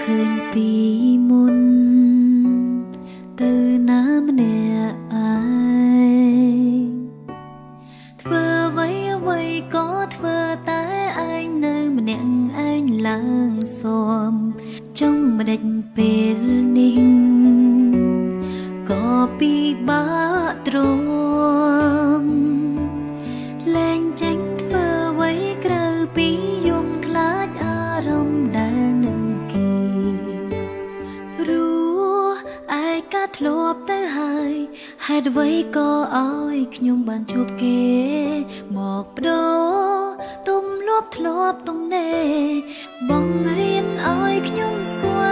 ឃើញពីមុនទៅណាម្នាក់ឯងធ្វើអ្វីអ្វីក៏ធ្វើតែឯងនៅម្នាក់ឯងឡើងស៊ាំចង់មិនដេចពេលនេះក៏ពិបាកទ្រាំលែងចេញធ្វើអ្វីក្រៅពីយំខ្លាចអារម្មណ៍ដែលនឹងគេព្រោះឯកាធ្លាប់ទៅហើយហេតុអ្វីក៏ឲ្យខ្ញុំបានជួបគេមកបដូរទំលាប់ធ្លាប់ទំនេរបងរៀនឲ្យខ្ញុំស្គាល់